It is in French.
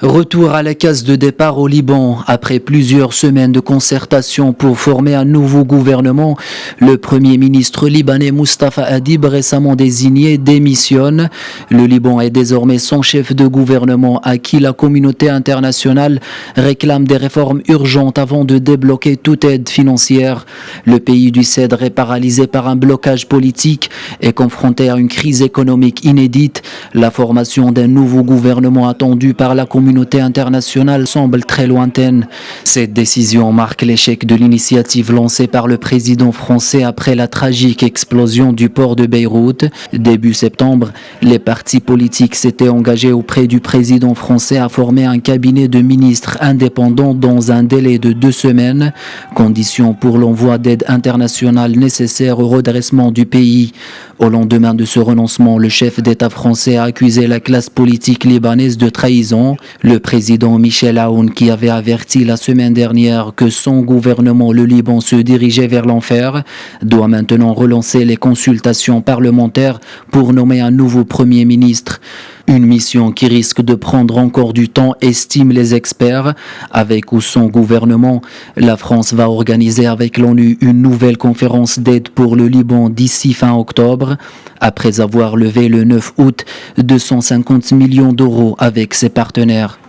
Retour à la case de départ au Liban. Après plusieurs semaines de concertation pour former un nouveau gouvernement, le Premier ministre libanais Mustafa Hadib, récemment désigné, démissionne. Le Liban est désormais sans chef de gouvernement à qui la communauté internationale réclame des réformes urgentes avant de débloquer toute aide financière. Le pays du Cèdre est paralysé par un blocage politique et confronté à une crise économique inédite. La formation d'un nouveau gouvernement attendu par la communauté internationale semble très lointaine. Cette décision marque l'échec de l'initiative lancée par le président français après la tragique explosion du port de Beyrouth. Début septembre, les partis politiques s'étaient engagés auprès du président français à former un cabinet de ministres indépendants dans un délai de 2 semaines, condition pour l'envoi d'aide internationale nécessaire au redressement du pays. Au lendemain de ce renoncement, le chef d'État français a accusé la classe politique libanaise de trahison. Le président Michel Aoun, qui avait averti la semaine dernière que son gouvernement, le Liban, se dirigeait vers l'enfer, doit maintenant relancer les consultations parlementaires pour nommer un nouveau Premier ministre. Une mission qui risque de prendre encore du temps, estiment les experts. Avec ou sans gouvernement, la France va organiser avec l'ONU une nouvelle conférence d'aide pour le Liban d'ici fin octobre, après avoir levé le 9 août 250 millions d'euros avec ses partenaires.